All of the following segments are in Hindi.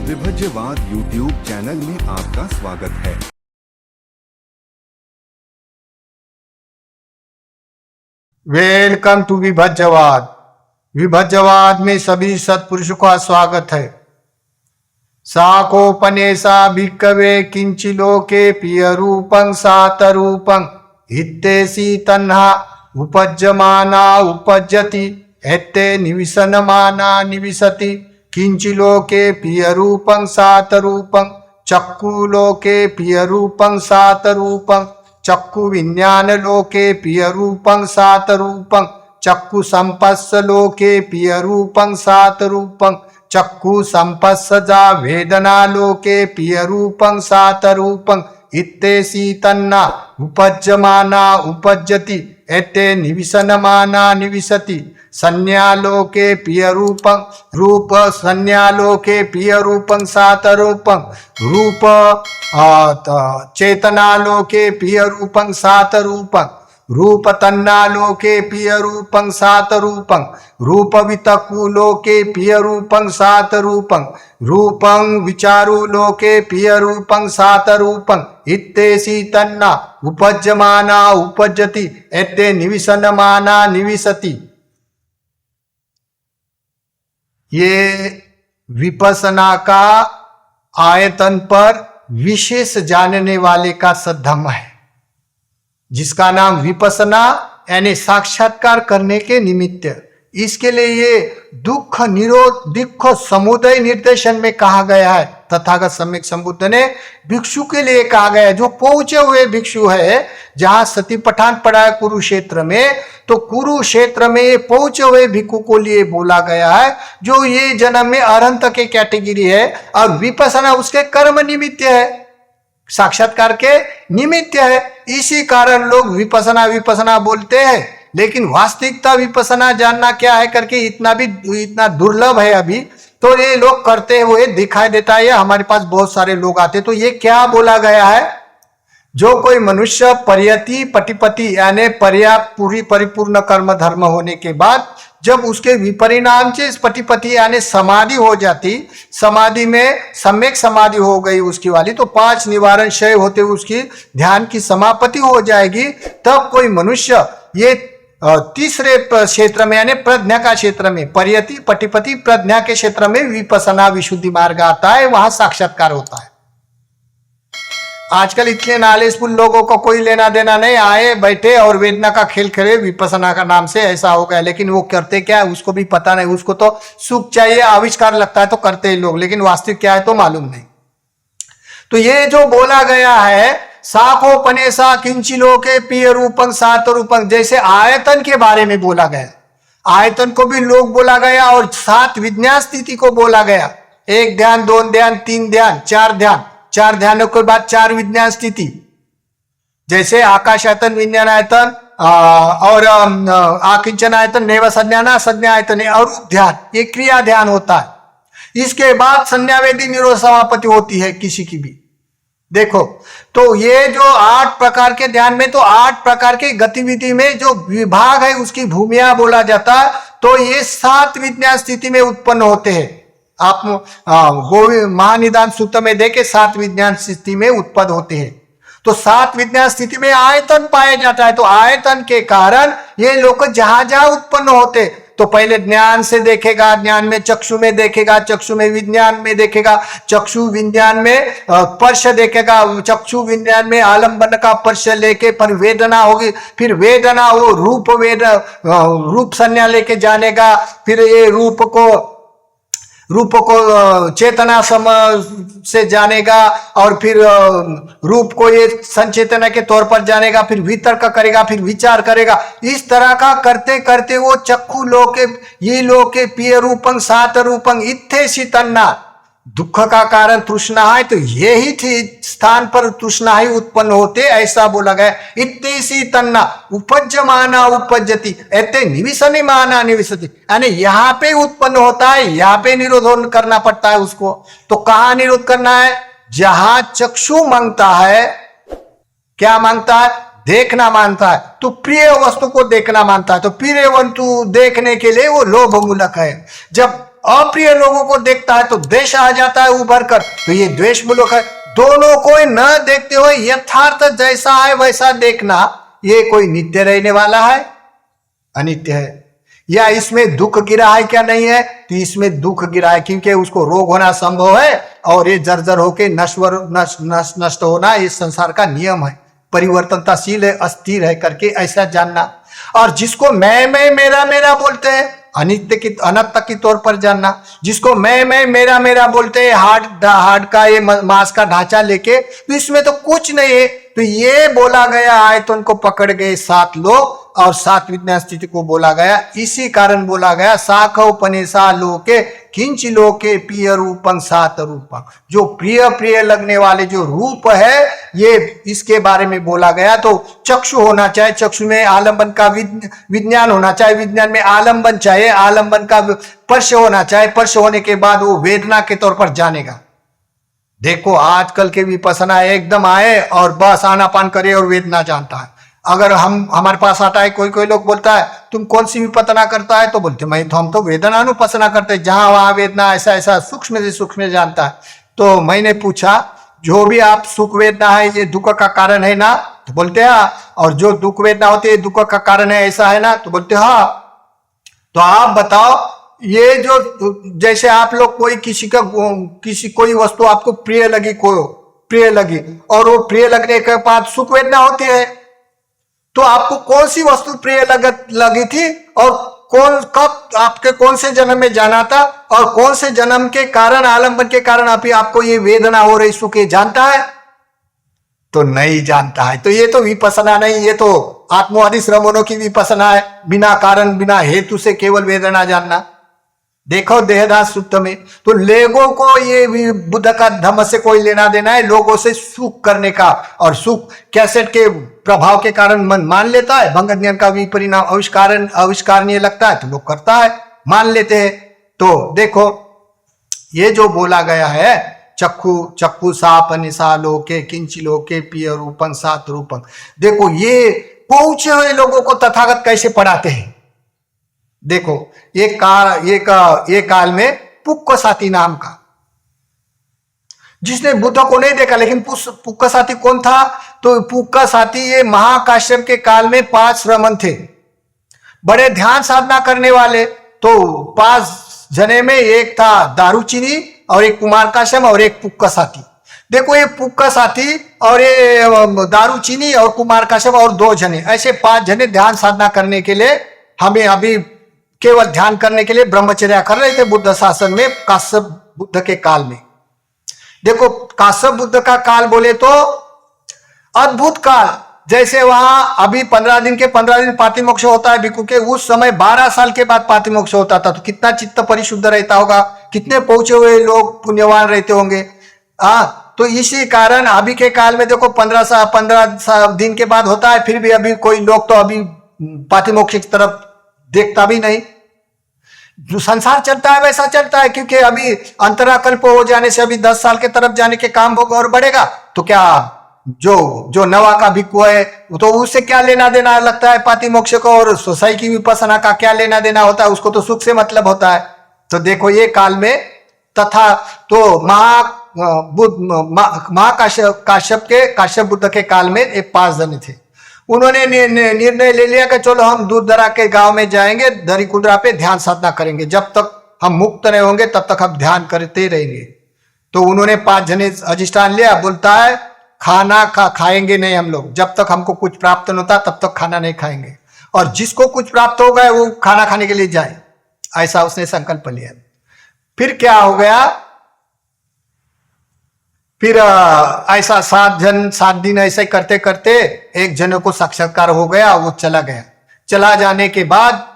विभज्यवाद यूट्यूब चैनल में आपका स्वागत है। Welcome to विभज्यवाद। विभज्यवाद में सभी सत्पुरुषों का स्वागत है। साकोपनेशा भिक्खवे किंचि लोके प्रिय रूपं सात रूपं हितेसी तन्हा उपज्यमाना उपज्यति एते निविसनमाना निविशति किंचि लोके प्रिय रूपं सात रूपं चक्षु लोके प्रिय रूपं सात रूपं चक्षु विज्ञान लोके प्रिय रूपं सात रूपं चक्षु संपस्स लोके प्रिय रूपं सात रूपं चक्षु संपस्सजा वेदना लोके प्रिय रूपं सात रूपं इत्तेसी तन्ना उपज्यमाना उपज्यति एते निविसनमाना निविशति संज्ञालोके प्रिय रूपं रूप संज्ञालोके प्रिय रूपं सात रूपं रूप चेतनालोके प्रिय रूपं सात रूपं रूप तन्नालोके प्रिय रूपं सात रूपं रूप वितकुलोके प्रिय रूपं सात रूपं रूपं विचारुलोके प्रिय रूपं सात रूपं इत्तेसी तन्ना उपज्यमाना उपज्यति एते निविसनमाना निविशति। ये विपස්සना का आयतन पर विशेष जानने वाले का सद्धम्म है, जिसका नाम विपස්සना यानी साक्षात्कार करने के निमित्त। इसके लिए ये दुख निरोध दुख समुदय निर्देशन में कहा गया है। तथागत सम्यक संबुद्ध ने भिक्षु के लिए कहा गया है, जो पहुंचे हुए भिक्षु है। जहां सती पठान पड़ा है कुरुक्षेत्र में, तो कुरुक्षेत्र में पहुंचे हुए भिक्षु को लिए बोला गया है, जो ये जन्म में अरहंत के कैटेगरी है। और विपස්සना उसके कर्म निमित्त है, साक्षात्कार के निमित्त है। इसी कारण लोग विपස්සना विपස්සना बोलते हैं, लेकिन वास्तविकता विपස්සना जानना क्या है करके इतना दुर्लभ है अभी। तो ये लोग करते हुए दिखाई देता है। हमारे पास बहुत सारे लोग आते, तो ये क्या बोला गया है, जो कोई मनुष्य पर्यति पटिपति यानी पर्याप्त पूरी परिपूर्ण कर्म धर्म होने के बाद जब उसके विपरिणाम से पटिपति यानी समाधि हो जाती, समाधि में सम्यक समाधि हो गई उसकी वाली, तो 5 निवारण क्षय होते हुए उसकी ध्यान की समापति हो जाएगी। तब कोई मनुष्य ये तीसरे क्षेत्र में यानी प्रज्ञा का क्षेत्र में, पर्यति पटिपति प्रज्ञा के क्षेत्र में विपස්සना विशुद्धि मार्ग आता है, वहां साक्षात्कार होता है। आजकल इतने नॉलेजफुल लोगों को कोई लेना देना नहीं, आए बैठे और वेदना का खेल खेले विपස්සना का नाम से ऐसा हो गया। लेकिन वो करते क्या है उसको भी पता नहीं। उसको तो सुख चाहिए, आविष्कार लगता है तो करते ही लोग, लेकिन वास्तविक क्या है तो मालूम नहीं। तो ये जो बोला गया है साकोपनेशा किंचि लोके प्रिय रूपं सात रूपं, जैसे आयतन के बारे में बोला गया, आयतन को भी लोग बोला गया और 7 विज्ञान स्थिति को बोला गया। 1 ध्यान 2 ध्यान 3 ध्यान 4 ध्यान, 4 ध्यानों के बाद 4 विज्ञान स्थिति, जैसे आकाशायतन विज्ञान आयतन और आकिंचन आयतन नैव संज्ञाना संज्ञा आयतन और ध्यान, ये क्रिया ध्यान होता है। इसके बाद संज्ञावेदी निरोध समापत्ति होती है किसी की भी। देखो तो ये जो 8 प्रकार के ध्यान में, तो 8 प्रकार के गतिविधि में जो विभाग है उसकी भूमिया बोला जाता है। तो ये 7 विज्ञान स्थिति में उत्पन्न होते हैं। आप महानिदान सूत्र में देखे 7 विज्ञान स्थिति में उत्पन्न होते हैं। तो 7 विज्ञान स्थिति में आयतन पाया जाता है। तो आयतन के कारण ये लोग जहां जहां उत्पन्न होते, तो पहले ज्ञान से देखेगा, ज्ञान में चक्षु में देखेगा, चक्षु में विज्ञान में देखेगा, चक्षु विज्ञान में स्पर्श देखेगा, चक्षु विज्ञान में आलंबन का स्पर्श लेके फिर वेदना होगी, फिर वेदना वो रूप संज्ञा लेके जानेगा, फिर ये रूप को चेतना से जानेगा, और फिर रूप को ये संचेतना के तौर पर जानेगा, फिर वितर्क करेगा, फिर विचार करेगा। इस तरह का करते करते वो चक्षु लोके ये लोके प्रिय रूपं सात रूपं इत्थेसी तन्ना, दुख का कारण तृष्णा है, तो यही स्थान पर तृष्णा ही उत्पन्न होते, ऐसा बोला गया। इत्तेसी तन्ना उपज्यमाना उपज्यति एते निविसनमाना निविशति, यानी यहाँ पे उत्पन्न होता है, यहाँ पे निरोध करना पड़ता है उसको। तो कहाँ निरोध करना है, जहां चक्षु मांगता है, क्या मांगता है, देखना मांगता है, तो प्रिय वस्तु को देखना मांगता है। तो प्रिय वस्तु देखने के लिए वो लोभ मूलक है। जब अप्रिय लोगों को देखता है तो द्वेष आ जाता है उभर कर, तो ये द्वेष मूलक है। दोनों को न देखते हुए यथार्थ जैसा है वैसा देखना, ये कोई नित्य रहने वाला है, अनित्य है। या इसमें दुख गिरा है क्या? नहीं है, तो इसमें दुख गिरा है क्योंकि उसको रोग होना संभव है और ये जर्जर होके नष्ट होना ये संसार का नियम है, परिवर्तनशील है, अस्थिर है करके ऐसा जानना। और जिसको मैं मेरा मेरा बोलते हैं, अनित्य की अनंत की तौर पर जानना। जिसको मैं मेरा बोलते हैं, हार्ड का ये मांस का ढांचा लेके, तो इसमें तो कुछ नहीं है। तो ये बोला गया है तो उनको पकड़ गए 7 लोग और 7 विज्ञान स्थिति को बोला गया। इसी कारण बोला गया साखव पनेसा लोके किंच लोके प्रिय रूपं 7 रूपं, जो प्रिय लगने वाले जो रूप है ये इसके बारे में बोला गया। तो चक्षु होना चाहिए, चक्षु में आलंबन का विज्ञान होना चाहिए, विज्ञान में आलंबन चाहिए, आलंबन का स्पर्श होना चाहिए, स्पर्श होने के बाद वो वेदना के तौर पर जानेगा। देखो आजकल के विपස්සना एकदम आए और बस आनापान करे और वेदना जानता है। अगर हमारे पास आता है कोई लोग बोलता है तुम कौन सी विपස්සना करता है, तो बोलते मैं तो हम तो वेदनानुपස්සना करते हैं, जहां वहां वेदना ऐसा सूक्ष्म से सूक्ष्म जानता है। तो मैंने पूछा जो भी आप सुख वेदना है ये दुख का कारण है ना, तो बोलते हाँ। और जो दुख वेदना होती है दुख का कारण है ऐसा है ना, तो बोलते हाँ। तो आप बताओ ये जो जैसे आप लोग कोई वस्तु आपको प्रिय लगी और वो प्रिय लगने के बाद सुख वेदना होती है, तो आपको कौन सी वस्तु प्रिय लगी थी और कब आपके कौन से जन्म में जाना था और कौन से जन्म के कारण आलंबन के कारण आपको ये वेदना हो रही सुख, ये जानता है? तो नहीं जानता है। तो ये तो विपස්සना नहीं, ये तो आत्मवादी श्रमणों की विपස්සना है, बिना कारण बिना हेतु से केवल वेदना जानना। देखो देहदास सूत्र में तो लोगों को ये बुद्ध का धम्म से कोई लेना देना है, लोगों से सुख करने का। और सुख कैसेट के प्रभाव के कारण मन मान लेता है, भंग ज्ञान का विपरिणाम आविष्कारनीय लगता है तो लोग करता है, मान लेते हैं। तो देखो ये जो बोला गया है चक्षु साप निशा लोके किंच लोके प्रिय रूपं 7 रूपं, देखो ये पहुंचे हुए लोगों को तथागत कैसे पढ़ाते हैं। देखो ये काल में पुक्कसाती नाम का, जिसने बुद्ध को नहीं देखा, लेकिन पुक्कसाती कौन था? तो पुक्कसाती ये महाकाश्यप के काल में 5 श्रमण थे, बड़े ध्यान साधना करने वाले। तो 5 जने में एक था दारूचीनी और एक कुमार काश्यप और एक पुक्कसाती। देखो ये पुक्कसाती और ये दारूचीनी और कुमार काश्यप और 2 जने, ऐसे 5 जने ध्यान साधना करने के लिए, हमें अभी केवल ध्यान करने के लिए ब्रह्मचर्या कर रहे थे बुद्ध शासन में, काश्यप बुद्ध के काल में। देखो काश्यप बुद्ध का काल बोले तो अद्भुत काल, जैसे वहां अभी 15 दिन पातिमोक्ष होता है भिक्षु के, उस समय 12 साल के बाद पातिमोक्ष होता था। तो कितना चित्त परिशुद्ध रहता होगा, कितने पहुंचे हुए लोग पुण्यवान रहते होंगे। तो इसी कारण अभी के काल में देखो 15 दिन के बाद होता है, फिर भी अभी कोई लोग तो अभी पातिमोक्ष की तरफ देखता भी नहीं। जो संसार चलता है वैसा चलता है, क्योंकि अभी अंतराकल्प हो जाने से अभी 10 साल के तरफ जाने के काम और बढ़ेगा। तो क्या जो नवा का भिक्षु है तो उससे क्या लेना देना लगता है पातिमोक्ष को, और सोसाई की विपස්සना का क्या लेना देना होता है, उसको तो सुख से मतलब होता है। तो देखो ये काल में तथा तो काश्यप बुद्ध के काल में एक 5 जने थे। उन्होंने निर्णय ले लिया कि चलो हम दूर दराज के गांव में जाएंगे, दरी कुंदरा पे ध्यान साधना करेंगे, जब तक हम मुक्त नहीं होंगे तब तक हम ध्यान करते रहेंगे। तो उन्होंने 5 जने अधिष्ठान लिया, बोलता है खाना खाएंगे नहीं हम लोग, जब तक हमको कुछ प्राप्त नहीं होता तब तक खाना नहीं खाएंगे, और जिसको कुछ प्राप्त हो गया वो खाना खाने के लिए जाए, ऐसा उसने संकल्प लिया। फिर क्या हो गया, फिर ऐसा 7 दिन ऐसे करते करते एक जन को साक्षात्कार हो गया, वो चला गया। चला जाने के बाद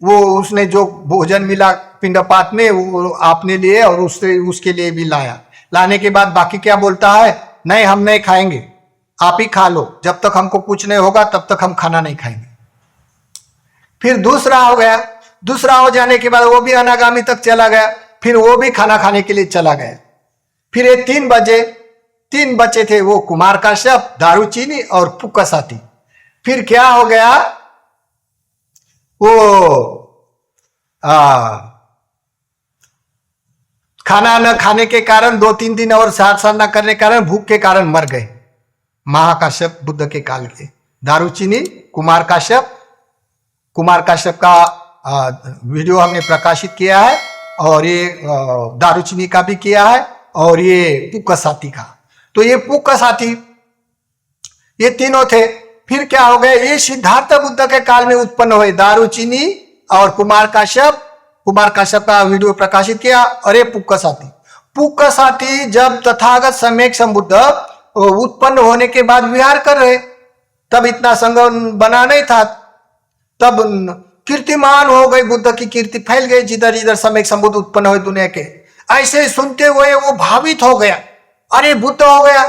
वो उसने जो भोजन मिला पिंडपात में वो आपने लिए और उसके लिए भी लाया। लाने के बाद बाकी क्या बोलता है, नहीं हम नहीं खाएंगे, आप ही खा लो, जब तक हमको कुछ नहीं होगा तब तक हम खाना नहीं खाएंगे। फिर दूसरा हो गया, दूसरा हो जाने के बाद वो भी अनागामी तक चला गया, फिर वो भी खाना खाने के लिए चला गया। फिर ये 3 बच्चे थे, वो कुमार काश्यप, दारूचीनी और पुक्कसाती। फिर क्या हो गया, वो खाना न खाने के कारण 2-3 दिन और सार न करने के कारण भूख के कारण मर गए। महाकाश्यप बुद्ध के काल के दारूचिनी कुमार काश्यप का वीडियो हमने प्रकाशित किया है, और ये दारूचिनी का भी किया है, और ये पुक्कसाती का। तो ये पुक्कसाती ये तीनों थे। फिर क्या हो गए, ये सिद्धार्थ बुद्ध के काल में उत्पन्न हुए, दारूचिनी और कुमार काश्यप का वीडियो प्रकाशित किया, और ये पुक्कसाती जब तथागत सम्यक संबुद्ध उत्पन्न होने के बाद विहार कर रहे, तब इतना संघ बना नहीं था, तब कीर्तिमान हो गई, बुद्ध की कीर्ति फैल गई, जिधर जिधर सम्यक संबुद्ध उत्पन्न हुए दुनिया के। ऐसे सुनते हुए वो भावित हो गया, अरे बुद्ध हो गया,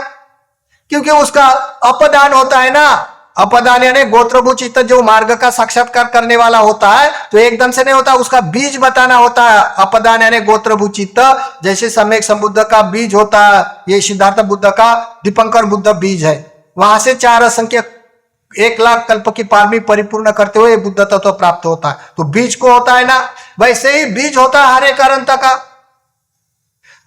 क्योंकि उसका अपदान होता है ना, अपदान यानी गोत्रभूचित जो मार्ग का साक्षात्कार करने वाला होता है, तो एकदम से नहीं होता, उसका बीज बताना होता है। अपदान यानी गोत्रभूचित, जैसे सम्यक संबुद्ध का बीज होता है, ये सिद्धार्थ बुद्ध का दीपंकर बुद्ध बीज है, वहां से 4 असंख्य 1 लाख कल्प की पारमी परिपूर्ण करते हुए बुद्ध तत्व प्राप्त होता है। तो बीज को होता है ना, वैसे ही बीज होता है हर एक अनंत का।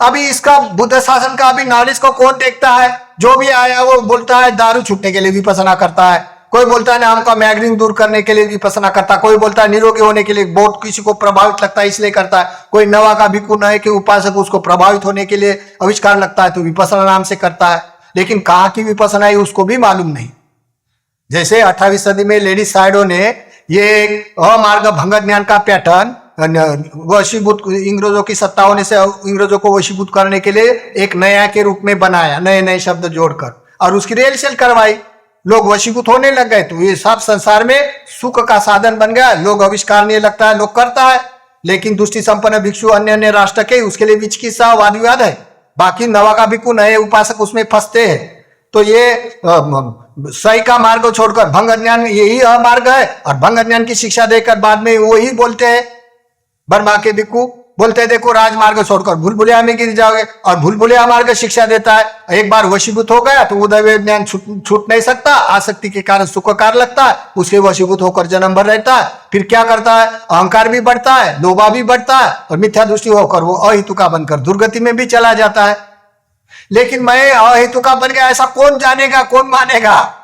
अभी इसका बुद्ध शासन का अभी नॉलेज को कौन देखता है? जो भी आया वो बोलता है दारू छूटने के लिए विपස්සना करता है, कोई बोलता है नाम का मैग्रीन दूर करने के लिए विपස්සना करता है, कोई बोलता है निरोगी होने के लिए, बहुत किसी को प्रभावित लगता है इसलिए करता है, कोई नवा का भिक्खु नए के उपासक उसको प्रभावित होने के लिए आविष्कार लगता है तो विपස්සना नाम से करता है। लेकिन कहाँ की विपස්සना है उसको भी मालूम नहीं। जैसे 18वीं सदी में लेडी साइडो ने ये अमार्ग भंग ज्ञान का पैटर्न वशीभूत, इंग्रजों की सत्ता होने से इंग्रजों को वशीभूत करने के लिए एक नया के रूप में बनाया, नए नए शब्द जोड़कर, और उसकी रेल सेल करवाई, लोग वशीभूत होने लग गए। तो ये सब संसार में सुख का साधन बन गया, लोग आविष्कार नहीं लगता है, लोग करता है। लेकिन दुष्टि संपन्न भिक्षु अन्य अन्य राष्ट्र के उसके लिए विचिकित्सा वाद विवाद है, बाकी नवा का भिक्षु नए उपासक उसमें फंसते हैं। तो ये सही का मार्ग छोड़कर भंग ज्ञान यही अमार्ग है, और भंग ज्ञान की शिक्षा देकर बाद में वही बोलते हैं, बर्मा के भिक्षु बोलते हैं देखो राजमार्ग छोड़कर भूल भुलिया में गिर जाओगे, और भूल भुलिया मार्ग शिक्षा देता है। एक बार वशीभूत हो गया तो उदय ज्ञान छूट नहीं सकता, आसक्ति के कारण सुखकार लगता है, उसके वशीभूत होकर जन्म भर रहता है। फिर क्या करता है, अहंकार भी बढ़ता है, लोभा भी बढ़ता है, और मिथ्या दृष्टि होकर वो अहितु का बनकर दुर्गति में भी चला जाता है। लेकिन मैं अहेतु का बन गया ऐसा कौन जानेगा, कौन मानेगा?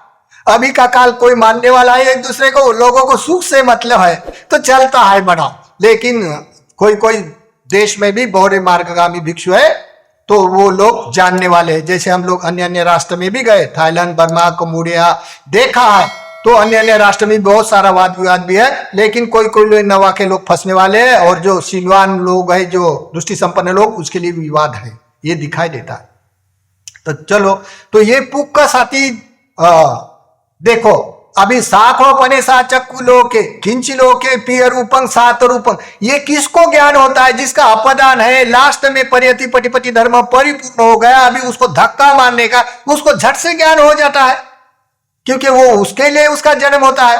अभी का काल कोई मानने वाला है एक दूसरे को, लोगों को सुख से मतलब है तो चलता है बड़ा। लेकिन कोई कोई देश में भी बहुरे मार्गगामी भिक्षु है तो वो लोग जानने वाले हैं। जैसे हम लोग अन्य अन्य राष्ट्र में भी गए, थाईलैंड, बर्मा, कम्बोडिया देखा है, तो अन्य अन्य राष्ट्र में बहुत सारा वाद विवाद भी है। लेकिन कोई कोई लोग नवा के लोग फंसने वाले हैं, और जो सिलवान लोग है, जो दृष्टि संपन्न लोग, उसके लिए विवाद है, ये दिखाई देता है। तो चलो, तो ये पुक्कसाती देखो, अभी साखो पने सा चक्कू लोके खिंची लोके पिय रूपं सात रूपं, ये किसको ज्ञान होता है? जिसका अपदान है, लास्ट में परियति पटिपति धर्म परिपूर्ण हो गया, अभी उसको धक्का मारने का, उसको झट से ज्ञान हो जाता है, क्योंकि वो उसके लिए उसका जन्म होता है।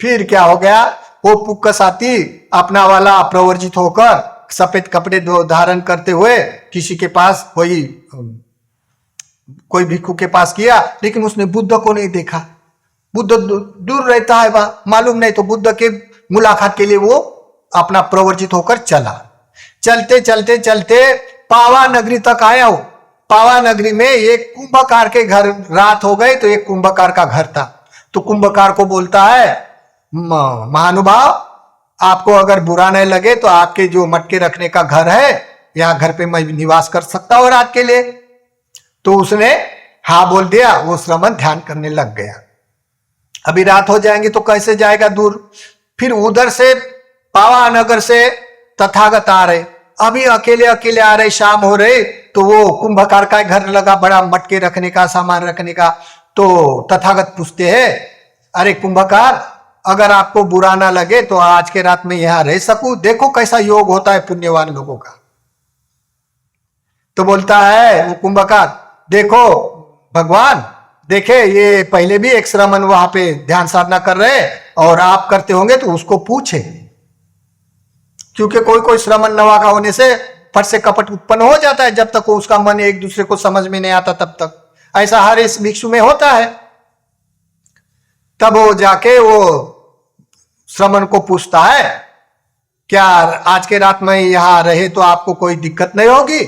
फिर क्या हो गया, वो पुक्कसाती अपना वाला प्रवर्जित होकर सफेद कपड़े धारण करते हुए किसी के पास कोई भिक्षु के पास किया, लेकिन उसने बुद्ध को नहीं देखा, बुद्ध दूर रहता है, वह मालूम नहीं, तो बुद्ध के मुलाकात के लिए वो अपना प्रवर्जित होकर चला। चलते चलते चलते पावा नगरी तक आया। हो पावा नगरी में एक कुंभकार के घर, रात हो गई तो एक कुंभकार का घर था। तो कुंभकार को बोलता है, महानुभाव, आपको अगर बुरा नहीं लगे तो आपके जो मटके रखने का घर है, यहाँ घर पे मैं निवास कर सकता हूं रात के लिए। तो उसने हाँ बोल दिया, वो श्रमण ध्यान करने लग गया। अभी रात हो जाएंगे तो कैसे जाएगा दूर। फिर उधर से पावा नगर से तथागत आ रहे, अभी अकेले अकेले आ रहे, शाम हो रहे, तो वो कुंभकार का घर लगा बड़ा, मटके रखने का, सामान रखने का। तो तथागत पूछते हैं, अरे कुंभकार, अगर आपको बुरा ना लगे तो आज के रात में यहां रह सकूं, देखो कैसा योग होता है पुण्यवान लोगों का। तो बोलता है वो कुंभकार, देखो भगवान, देखे ये पहले भी एक श्रमण वहां पे ध्यान साधना कर रहे, और आप करते होंगे तो उसको पूछे, क्योंकि कोई कोई श्रमण नवा का होने से फट से कपट उत्पन्न हो जाता है, जब तक वो उसका मन एक दूसरे को समझ में नहीं आता तब तक। ऐसा हर इस भिक्षु में होता है। तब वो जाके वो श्रमण को पूछता है क्या आज के रात में यहाँ रहे तो आपको कोई दिक्कत नहीं होगी?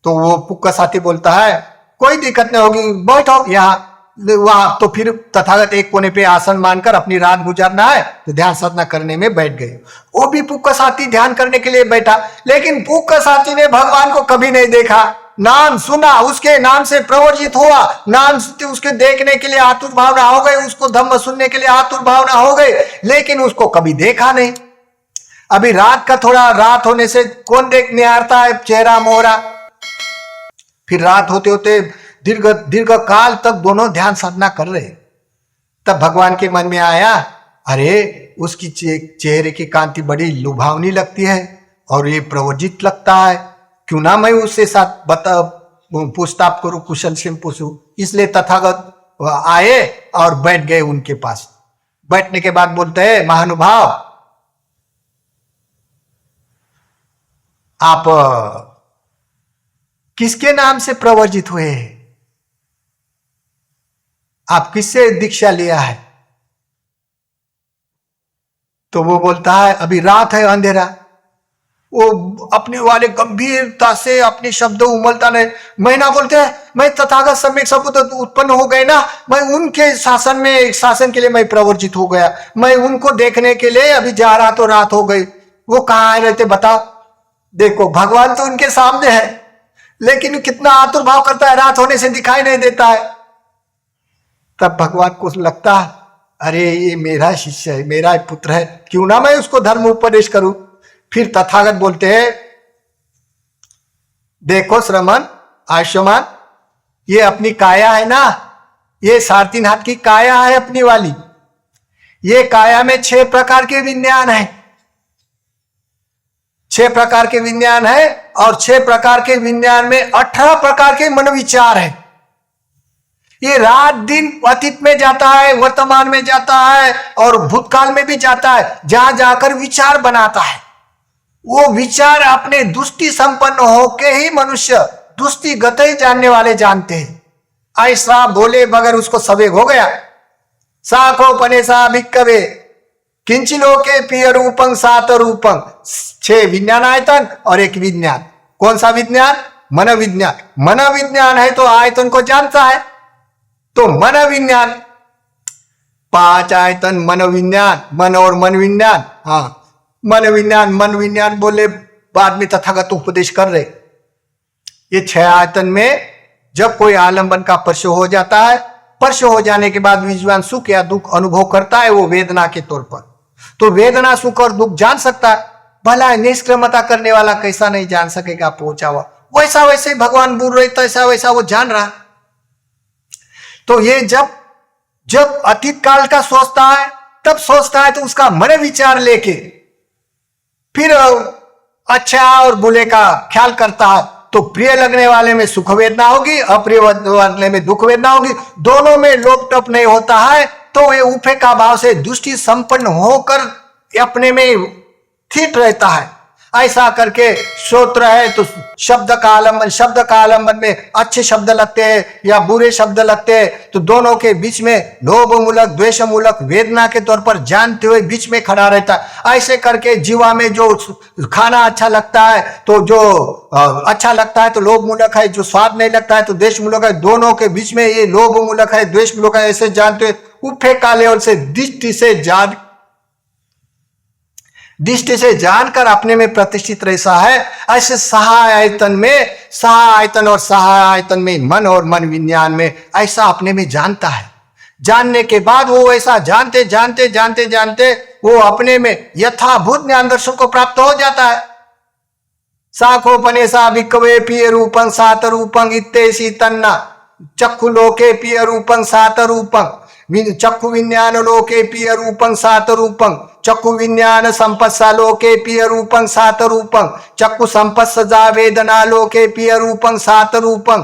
तो वो पुक्का साथी बोलता है कोई दिक्कत नहीं होगी, बैठो यहाँ। वहां तो फिर तथागत एक कोने पे आसन मानकर अपनी रात गुजारना है तो ध्यान साधना करने में बैठ गए। वो भी पुक्का साथी ध्यान करने के लिए बैठा, लेकिन पुक्का साथी ने भगवान को कभी नहीं देखा। नाम सुना, उसके नाम से प्रवर्जित हुआ, नाम उसके देखने के लिए आतुर भावना हो गई, उसको धम्म सुनने के लिए आतुर भावना हो गई, लेकिन उसको कभी देखा नहीं। अभी रात का थोड़ा रात होने से कौन देख निहारता है चेहरा मोहरा। फिर रात होते होते दीर्घ दीर्घ काल तक दोनों ध्यान साधना कर रहे। तब भगवान के मन में आया, अरे उसकी चेहरे की कांति बड़ी लुभावनी लगती है और ये प्रवजित लगता है, क्यों ना मैं उससे साथ पूछताछ करूं, कुशल से पूछूं। इसलिए तथागत आए और बैठ गए उनके पास। बैठने के बाद बोलते हैं, महानुभाव आप किसके नाम से प्रवर्जित हुए हैं? आप किससे दीक्षा लिया है? तो वो बोलता है अभी रात है, अंधेरा। वो अपने वाले गंभीरता से अपने शब्द उमलता नहीं। मैं ना बोलते हैं मैं तथागत सम्यक संबुद्ध उत्पन्न हो गए ना, मैं उनके शासन के लिए मैं प्रवर्जित हो गया, मैं उनको देखने के लिए अभी जा रहा तो रात हो गई। वो कहाँ आए रहते बताओ? देखो भगवान तो उनके सामने है, लेकिन कितना आतुर भाव करता है, रात होने से दिखाई नहीं देता है। तब भगवान को लगता है अरे ये मेरा शिष्य है, मेरा पुत्र है, क्यों ना मैं उसको धर्म उपदेश करूं। फिर तथागत बोलते हैं, देखो श्रमण आयुष्मान, ये अपनी काया है ना, ये 3.5 हाथ की काया है अपनी वाली। ये काया में 6 प्रकार के विज्ञान है, 6 प्रकार के विज्ञान है, और 6 प्रकार के विज्ञान में 18 प्रकार के मनोविचार है। ये रात दिन अतीत में जाता है, वर्तमान में जाता है और भूतकाल में भी जाता है। जहां जाकर विचार बनाता है, वो विचार अपने दुष्टि संपन्न होके ही मनुष्य दुष्टि गति जानने वाले जानते हैं। ऐसा बोले बगैर उसको सवेग हो गया। साखो पने सा भिक्कवे किंचिलो के पिय रूपं सात रूपं। 6 विज्ञान आयतन और 1 विज्ञान। कौन सा विज्ञान? मन विज्ञान। मन विज्ञान है तो आयतन को जानता है, तो मन विज्ञान 5 आयतन मन विज्ञान, मन और मन विज्ञान। हाँ, मन विज्ञान बोले बाद में तथागत उपदेश कर रहे। ये 6 आयतन में जब कोई आलंबन का स्पर्श हो जाता है, स्पर्श हो जाने के बाद विद्वान सुख या दुख अनुभव करता है, वो वेदना के तौर पर। तो वेदना सुख और दुख जान सकता है। भला निष्क्रमता करने वाला कैसा नहीं जान सकेगा पहुंचा हुआ। वैसा वैसे भगवान बोल रहे, तैसा वैसा वो जान रहा। तो ये जब अतीत काल का सोचता है, तब सोचता है तो उसका मन विचार लेके फिर अच्छा और बुरे का ख्याल करता है। तो प्रिय लगने वाले में सुख वेदना होगी, अप्रिय वाले में दुख वेदना होगी। दोनों में लोप टप नहीं होता है, तो ये उफे का भाव से दुष्टि संपन्न होकर अपने में स्थित रहता है। ऐसा करके श्रोत्र है तो शब्द का आलंबन में अच्छे शब्द लगते हैं या बुरे शब्द लगते हैं, तो दोनों के बीच में लोभ मूलक द्वेष मूलक वेदना के तौर पर जानते हुए बीच में खड़ा रहता है। ऐसे करके जीवा में जो खाना अच्छा लगता है तो जो अच्छा लगता है तो लोभ मूलक है, जो स्वाद नहीं लगता है तो द्वेष मूलक है। दोनों के बीच में ये लोभ मूलक है, द्वेष मूलक है, ऐसे जानते हुए उफे का लेवल से दृष्टि से जानकर अपने में प्रतिष्ठित रहता है। ऐसे 6 आयतन और 6 आयतन में मन और मन विज्ञान में ऐसा अपने में जानता है। जानने के बाद वो ऐसा जानते वो अपने में यथाभूत ज्ञान दर्शन को प्राप्त हो जाता है। साखो पने सा भिक्खवे पिय रूपं सात रूपं इत्येषि तन्ना चक्षु लोके पिय रूपं सात रूपं चक्षु विज्ञान लोके पिय रूपं सात रूपं चक्षु विज्ञान संपस्सा लोके पिय रूपं सात रूपं चक्षु संपस्सा वेदना लोके पिय रूपं सात रूपं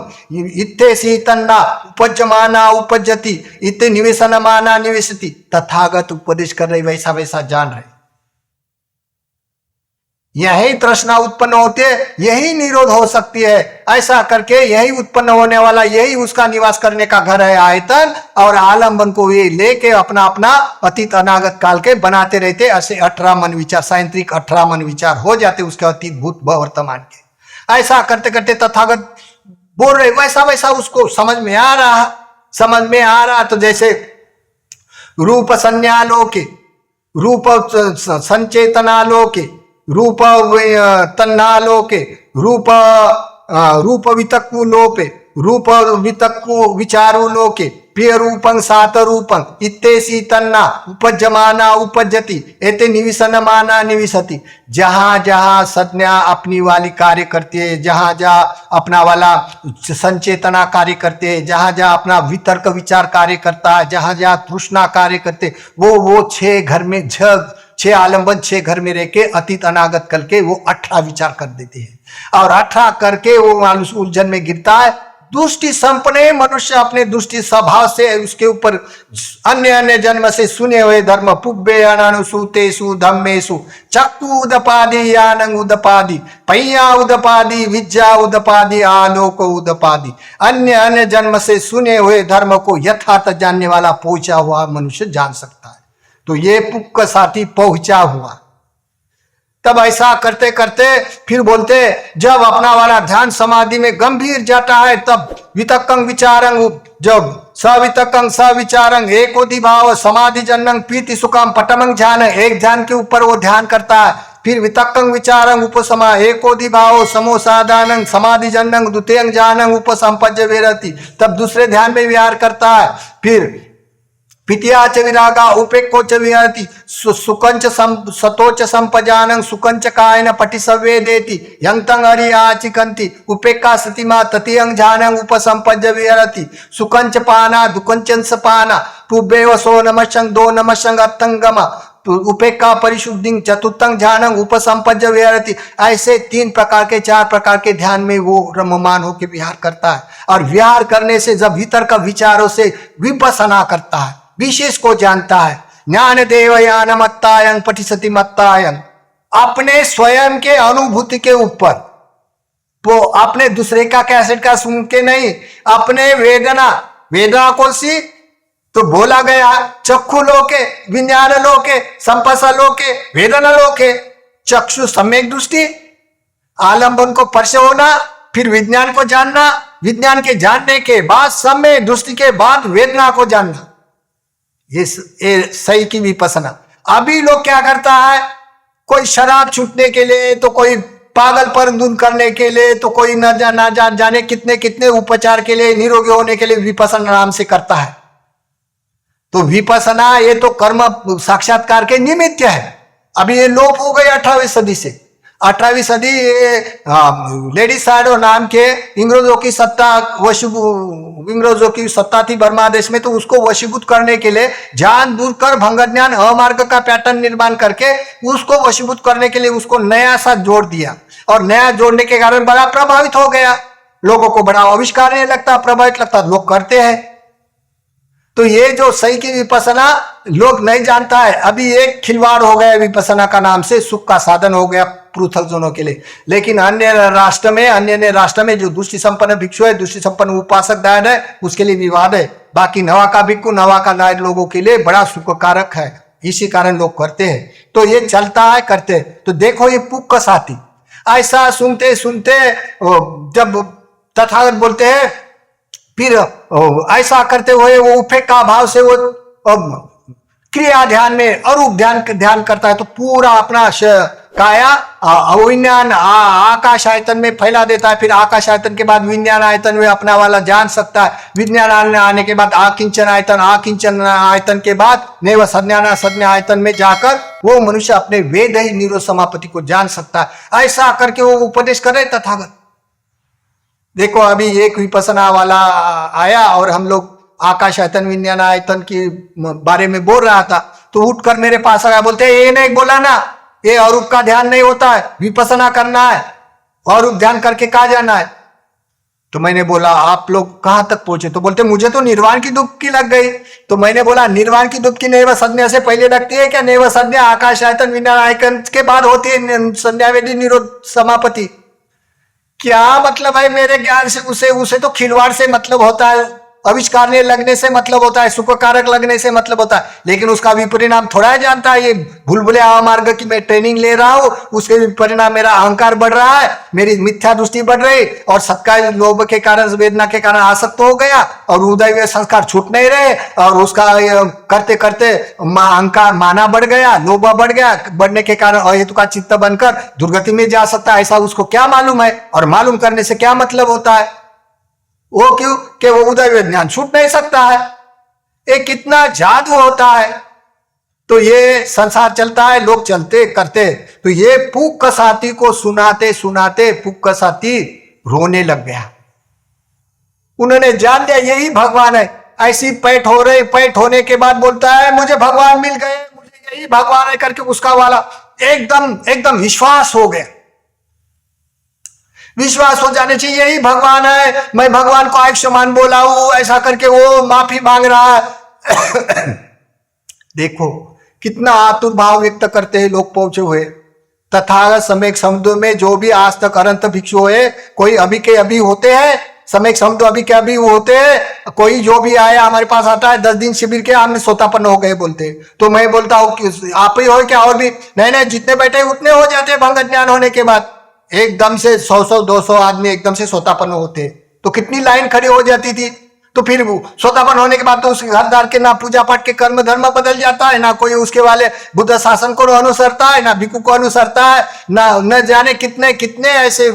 इत्येषि तन्ना उपज्यमाना उपज्यति इत्य निवेशनमाना निवेशति। तथागत उपदेश कर रहे, वैसा वैसा जान रहे। यही तृष्णा उत्पन्न होती है, यही निरोध हो सकती है। ऐसा करके यही उत्पन्न होने वाला, यही उसका निवास करने का घर है आयतन, और आलम्बन को ये लेके अपना अपना अतीत अनागत काल के बनाते रहते। ऐसे 18 मन विचार, साइंत्रिक 18 मन विचार हो जाते उसके अतीत भूत वर्तमान के। ऐसा करते करते तथागत बोल रहे, वैसा वैसा उसको समझ में आ रहा। तो जैसे रूप संज्ञालोके, रूप संचेतनालोके, रूप तन्नालोके, रूप वितक्कु लोपे, रूप वितक्कु विचारु लोके, प्रिय रूपं सात रूपं इत्तेसी तन्ना उपजमाना उपजति एते निविसनमाना निविसति। जहां जहां संज्ञा अपनी वाली कार्य करती है, जहां जहां अपना वाला संचेतना कार्य करते हैं, जहां जहां अपना वितर्क विचार कार्य करता है, जहां जहां तृष्णा कार्य करते, वो 6 घर में 6 आलम्बन 6 घर में रह के अतीत अनागत कल के वो 18 विचार कर देते हैं। और 18 करके वो मानुष उलझन में गिरता है। दुष्टि संपन्न मनुष्य अपने दुष्टि स्वभाव से उसके ऊपर अन्य अन्य जन्म से सुने हुए धर्म पुब्बे अनानुसूतेषु धम्मेषु चक्षु उदपादि यानंग उदपादि पैया उदपादि विद्या उदपादि आलोक उदपादि, अन्य अन्य जन्म से सुने हुए धर्म को यथार्थ जानने वाला पहुंचा हुआ मनुष्य जान सकता है। तो ये पुक्क साथी पहुंचा हुआ। तब ऐसा करते करते फिर बोलते, जब अपना वाला ध्यान समाधि में गंभीर जाता है, तब वितक्कं विचारंग, जब सवितक्कं सविचारंग एकोदि भाव समाधि जन्नंग प्रीति सुखम पटमंग ध्यान, एक ध्यान के ऊपर वो ध्यान करता है। फिर वितक्कं विचारंग उपसमा एकोदि भाव समोसादानंग समाधि जन्नंग द्वितीयंग जानंग उपसंपज्य विरति, तब दूसरे ध्यान में विहार करता है। फिर पितिया च विरागा उपेक्षो च विहरति सुकंच सतोच संपजानं सुकंच कायन पटिसवेदेति यंतं हरियाचिकंति उपेक्षा सतिमा ततियं ध्यानं उपसंपज्य विहरति सुकंच पाना दुकंचंस पाना पुब्बेव सो नमशं दो नमशं अत्तंगमा उपेक्षा परिशुद्धिं चतुर्थं ध्यानं उपसंपज्य विहरति। ऐसे 3 प्रकार के 4 प्रकार के ध्यान में वो रममान होकर विहार करता है। और विहार करने से जब भीतर का विचारों से विपसना करता है, विशेष को जानता है, ज्ञान देवयान मत्तायं पठिसति मत्तायं, अपने स्वयं के अनुभूति के ऊपर, वो अपने दूसरे का कैसेट का सुन के नहीं, अपने वेदना को सी तो बोला गया चक्षु लोके विज्ञान लोके संपसा लोके वेदना लोके। चक्षु सम्यक दृष्टि, आलंबन को स्पर्श होना, फिर विज्ञान को जानना, विज्ञान के जानने के बाद सम्यक दृष्टि के बाद वेदना को जानना, ये सही की विपसना। अभी लोग क्या करता है, कोई शराब छूटने के लिए, तो कोई पागलपन दूर करने के लिए, तो कोई न जाने कितने कितने उपचार के लिए, निरोगी होने के लिए विपसना नाम से करता है। तो विपसना ये तो कर्म साक्षात्कार के निमित्त है। अभी ये लोप हो गई 18वीं सदी से। 18वीं सदी लेडी साइडो नाम के इंग्रजों की सत्ता थी बर्मा देश में, तो उसको वशीभूत करने के लिए जान दूर कर भंग ज्ञान अमार्ग का पैटर्न निर्माण करके उसको वशीभूत करने के लिए उसको नया सा जोड़ दिया। और नया जोड़ने के कारण बड़ा प्रभावित हो गया, लोगों को बड़ा आविष्कारने लगता, प्रभावित लगता, लोग करते हैं। तो ये जो सही की विपसना लोग नहीं जानता है। अभी एक खिलवाड़ हो गया विपसना का नाम से, सुख का साधन हो गया पृथक जनों के लिए। लेकिन अन्य राष्ट्र में जो दृष्टि संपन्न भिक्षु है, दृष्टि संपन्न उपासक दायन है, उसके लिए विवाद है। बाकी नवा का भिक्षु, नवा का नायक लोगों के लिए बड़ा सुखकारक है, इसी कारण लोग करते हैं। तो ये चलता है, करते। तो देखो ये पुक्क साथी, ऐसा सुनते सुनते जब तथागत बोलते हैं, फिर ऐसा करते हुए वो उपेक्षा भाव से वो क्रिया ध्यान में अरूप ध्यान करता है। तो पूरा अपना काया विज्ञान आकाश आयतन में फैला देता है। फिर आकाश आयतन के बाद विज्ञान आयतन में अपना वाला जान सकता है। विज्ञान आने के बाद आकिंचन आयतन के बाद नैव संज्ञा आयतन में जाकर वो मनुष्य अपने वेद ही निरोध समापत्ति को जान सकता है। ऐसा करके वो उपदेश करे तथागत। देखो अभी एक विपसना वाला आया और हम लोग आकाश आयतन विज्ञान आयतन के बारे में बोल रहा था, तो उठकर मेरे पास आया, बोलते ये नहीं बोला ना, ये अरूप का ध्यान नहीं होता है, विपसना करना है, अरूप ध्यान करके कहा जाना है। तो मैंने बोला आप लोग कहां तक पहुंचे? तो बोलते मुझे तो निर्वाण की डुबकी लग गई। तो मैंने बोला निर्वाण की डुबकी नैव संज्ञा से पहले लगती है क्या? नैव संज्ञा आकाश आयतन विनायकन के बाद होती है संज्ञा वेदी निरोध समापति। क्या मतलब है मेरे ज्ञान से? उसे तो खिलवाड़ से मतलब होता है, आविष्कारने लगने से मतलब होता है, सुख कारक लगने से मतलब होता है, लेकिन उसका विपरिणाम थोड़ा जानता है। ये भूलभुले मार्ग की मैं ट्रेनिंग ले रहा हूं, उसके विपरिणाम मेरा अहंकार बढ़ रहा है, मेरी मिथ्या दृष्टि बढ़ रही, और सत्का लोभ के कारण वेदना के कारण आसक्त हो गया, और उदय संस्कार छूट नहीं रहे, और उसका करते करते अहंकार माना बढ़ गया, लोभ बढ़ गया, बढ़ने के कारण अहेतु का चित्त बनकर दुर्गति में जा सकता है। ऐसा उसको क्या मालूम है? और मालूम करने से क्या मतलब होता है? वो क्यों कि वो उदय ज्ञान छूट नहीं सकता है। ये कितना जादू होता है। तो ये संसार चलता है, लोग चलते करते। तो ये पुक साथी को सुनाते सुनाते पुक साथी रोने लग गया। उन्होंने जान लिया यही भगवान है। ऐसी पैठ हो रही, पैठ होने के बाद बोलता है मुझे भगवान मिल गए, मुझे यही भगवान है करके उसका वाला एकदम विश्वास हो गया। विश्वास हो जाने चाहिए यही भगवान है, मैं भगवान को आयुष्मान बोला हूं, ऐसा करके वो माफी मांग रहा है। देखो कितना आतुर भाव व्यक्त करते हैं लोग पहुंचे हुए। तथागत सम्यक समुद्र में जो भी आज तक अनंत भिक्षु हुए, कोई अभी के अभी होते हैं, सम्यक समुद्र अभी के अभी होते हैं। कोई जो भी आया हमारे पास आता है 10 दिन शिविर के हमने सोतापन्न हो गए बोलते। तो मैं बोलता हूँ कि आप ही हो क्या? और भी नहीं, जितने बैठे उतने हो जाते भंग ज्ञान होने के बाद। एकदम से 100-200 आदमी एकदम से सोतापन्न होते, तो कितनी लाइन खड़ी हो जाती थी। तो फिर सोतापन्न होने के बाद तो उस घरदार के ना पूजा पाठ के कर्म धर्म बदल जाता है, ना कोई उसके वाले बुद्ध शासन को अनुसरता है, ना भिक्षु को अनुसरता है, ना न जाने कितने कितने ऐसे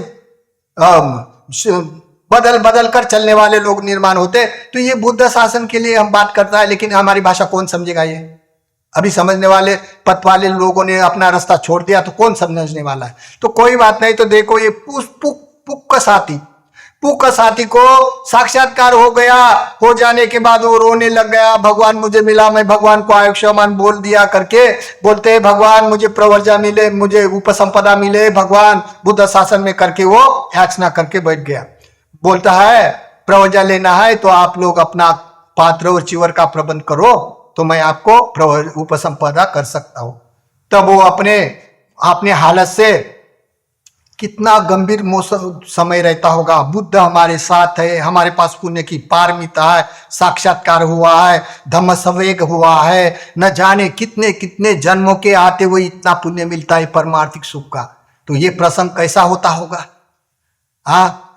बदल बदल कर चलने वाले लोग निर्माण होते। तो ये बुद्ध शासन के लिए हम बात करता है, लेकिन हमारी भाषा कौन समझेगा? ये अभी समझने वाले पथ वाले लोगों ने अपना रास्ता छोड़ दिया, तो कौन समझने वाला है? तो कोई बात नहीं। तो देखो ये पुक साथी को साक्षात्कार हो गया। हो जाने के बाद वो रोने लग गया, भगवान मुझे मिला, मैं भगवान को आयुष्मान बोल दिया करके बोलते हैं भगवान मुझे प्रवर्जा मिले, मुझे उपसंपदा मिले, भगवान बुद्ध शासन में करके वो याचना करके बैठ गया। बोलता है प्रवर्जा लेना है तो आप लोग अपना पात्र और चिवर का प्रबंध करो, तो मैं आपको उपसंपदा कर सकता हूं। तब वो अपने हालत से कितना गंभीर समय रहता होगा। बुद्ध हमारे साथ है, हमारे पास पुण्य की पारमिता है, साक्षात्कार हुआ है, धम्म संवेग हुआ है, न जाने कितने कितने जन्मों के आते हुए इतना पुण्य मिलता है परमार्थिक सुख का। तो ये प्रसंग कैसा होता होगा?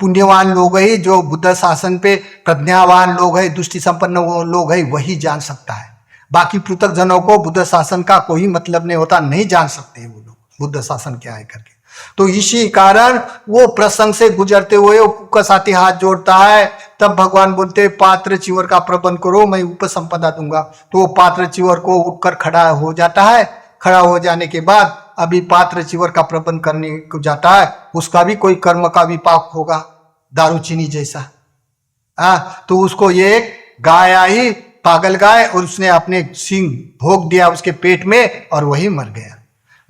पुण्यवान लोग है, जो बुद्ध शासन पे प्रज्ञावान लोग है, दृष्टि संपन्न लोग है, वही जान सकता है। बाकी पृथक जनों को बुद्ध शासन का कोई मतलब नहीं होता, नहीं जान सकते वो लोग बुद्ध शासन क्या है करके। तो इसी कारण वो प्रसंग से गुजरते हुए वो साथी हाथ जोड़ता है। तब भगवान बोलते पात्र चिवर का प्रबंध करो, मैं उपसंपदा दूंगा। तो वो पात्र चिवर को उठकर खड़ा हो जाता है। खड़ा हो जाने के बाद अभी पात्र चिवर का प्रबंध करने को जाता है। उसका भी कोई कर्म का विपाक होगा, दारू चीनी जैसा। तो उसको ये गाय आई, पागल गाय, और उसने अपने सिंह भोग दिया उसके पेट में, और वही मर गया।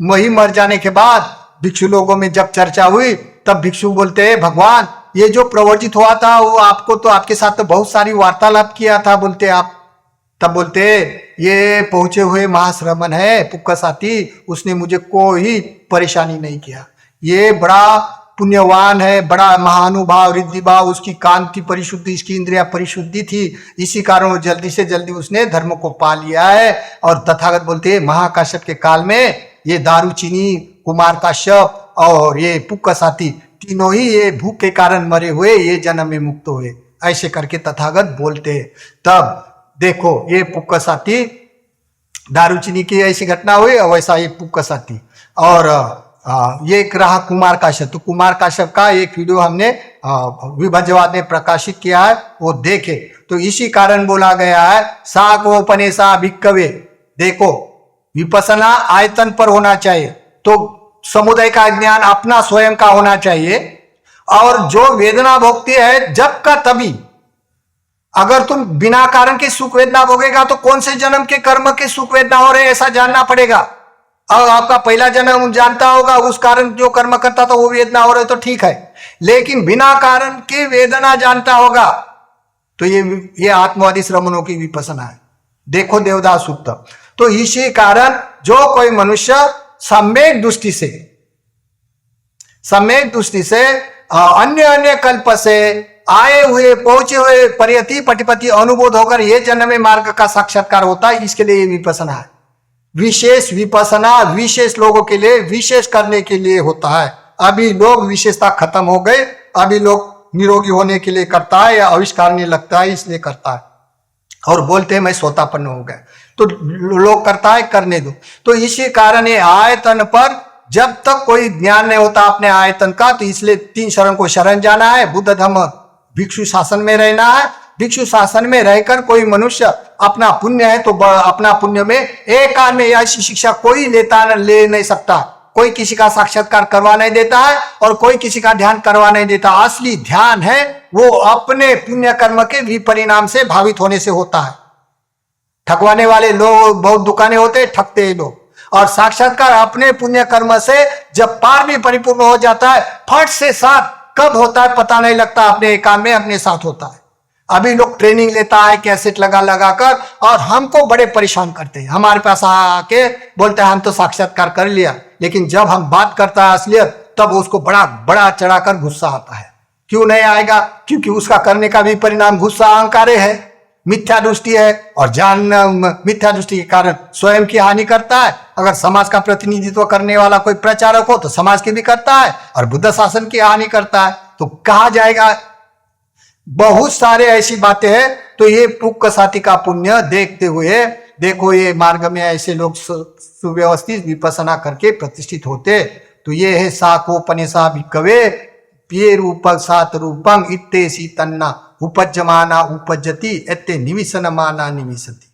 वही मर जाने के बाद भिक्षु लोगों में जब चर्चा हुई, तब भिक्षु बोलते हैं भगवान ये जो प्रवर्जित हुआ था वो आपको तो आपके साथ तो बहुत सारी वार्तालाप किया था बोलते आप। तब बोलते ये पहुंचे हुए महाश्रमण है पुक्का साथी, उसने मुझे कोई परेशानी नहीं किया। ये बड़ा पुण्यवान है, बड़ा महानुभाव, रिद्धि भाव, उसकी कांति परिशुद्धि, इसकी इंद्रिया परिशुद्धि थी, इसी कारण वो जल्दी से जल्दी उसने धर्म को पा लिया है। और तथागत बोलते हैं महाकाश्यप के काल में ये दारू चीनी, कुमार काश्यप और ये पुक्का साथी तीनों ही ये भूख के कारण मरे हुए, ये जन्म में मुक्त हुए, ऐसे करके तथागत बोलते। तब देखो ये पुक्का साथी, दारू चीनी की ऐसी घटना हुई, और वैसा ये पुक्का साथी। और ये एक रहा कुमार काश्यप। तो कुमार काश्यप का एक वीडियो हमने विभजवाद में प्रकाशित किया है, वो देखे। तो इसी कारण बोला गया है सा को पने सा भिक्कवे। देखो विपसना आयतन पर होना चाहिए, तो समुदाय का ज्ञान अपना स्वयं का होना चाहिए। और जो वेदना भोगती है जब का तभी, अगर तुम बिना कारण के सुख वेदना भोगेगा तो कौन से जन्म के कर्म के सुख वेदना हो रहे ऐसा जानना पड़ेगा। और आपका पहला जन्म जानता होगा, उस कारण जो कर्म करता था वो वेदना हो रही तो ठीक है, लेकिन बिना कारण के वेदना जानता होगा तो ये आत्मवादी श्रमणों की विपसना है। देखो देवदास सूक्त। तो इसी कारण जो कोई मनुष्य सम्यक दृष्टि से अन्य अन्य कल्प से आए हुए पहुंचे हुए परियति पटिपति अनुभूत होकर ये जन्म में मार्ग का साक्षात्कार होता है, इसके लिए ये विपसना है। विशेष विपसना विशेष लोगों के लिए विशेष करने के लिए होता है। अभी लोग विशेषता खत्म हो गए, अभी लोग निरोगी होने के लिए करता है या आविष्कार नहीं लगता है इसलिए करता है, और बोलते हैं मैं सोतापन्न हो गया, तो लोग करता है, करने दो। तो इसी कारण ये आयतन पर जब तक कोई ज्ञान नहीं होता अपने आयतन का, तो इसलिए 3 शरण को शरण जाना है, बुद्ध धम्म भिक्षु शासन में रहना है। भिक्षु शासन में रहकर कोई मनुष्य अपना पुण्य है तो अपना पुण्य में एक काल में ऐसी शिक्षा कोई ले नहीं सकता, कोई किसी का साक्षात्कार करवा नहीं देता है और कोई किसी का ध्यान करवा नहीं देता। असली ध्यान है वो अपने पुण्य कर्म के विपरिणाम से भावित होने से होता है। ठगवाने वाले लोग बहुत दुकाने होते, ठगते हैं लोग, और साक्षात्कार अपने पुण्य कर्म से जब पार भी परिपूर्ण हो जाता है, फट से साथ कब होता है पता नहीं लगता, अपने काम में अपने साथ होता है। अभी लोग ट्रेनिंग लेता है कैसेट लगा कर, और हमको बड़े परेशान करते हैं। हमारे पास आके बोलते हैं हम तो साक्षात्कार कर लिया, लेकिन जब हम बात करता है असलियत तब उसको बड़ा चढ़ाकर गुस्सा आता है। क्यों नहीं आएगा? क्योंकि उसका करने का भी परिणाम गुस्सा अहंकार है, मिथ्या दृष्टि है, और मिथ्या दृष्टि के कारण स्वयं की हानि करता है। अगर समाज का प्रतिनिधित्व करने वाला कोई प्रचारक हो तो समाज की भी करता है और बुद्ध शासन की हानि करता है, तो कहा जाएगा। बहुत सारे ऐसी बातें हैं। तो ये पुक्क साथी का पुण्य देखते हुए देखो, ये मार्ग में ऐसे लोग सुव्यवस्थित विपसना करके प्रतिष्ठित होते। तो ये है साकोपनिषा भिक्खवे पिये रूपक सात रूपं इत्ते सी तन्ना उपज्यमाना उपज्यति एत्ते निविसन माना निविसति।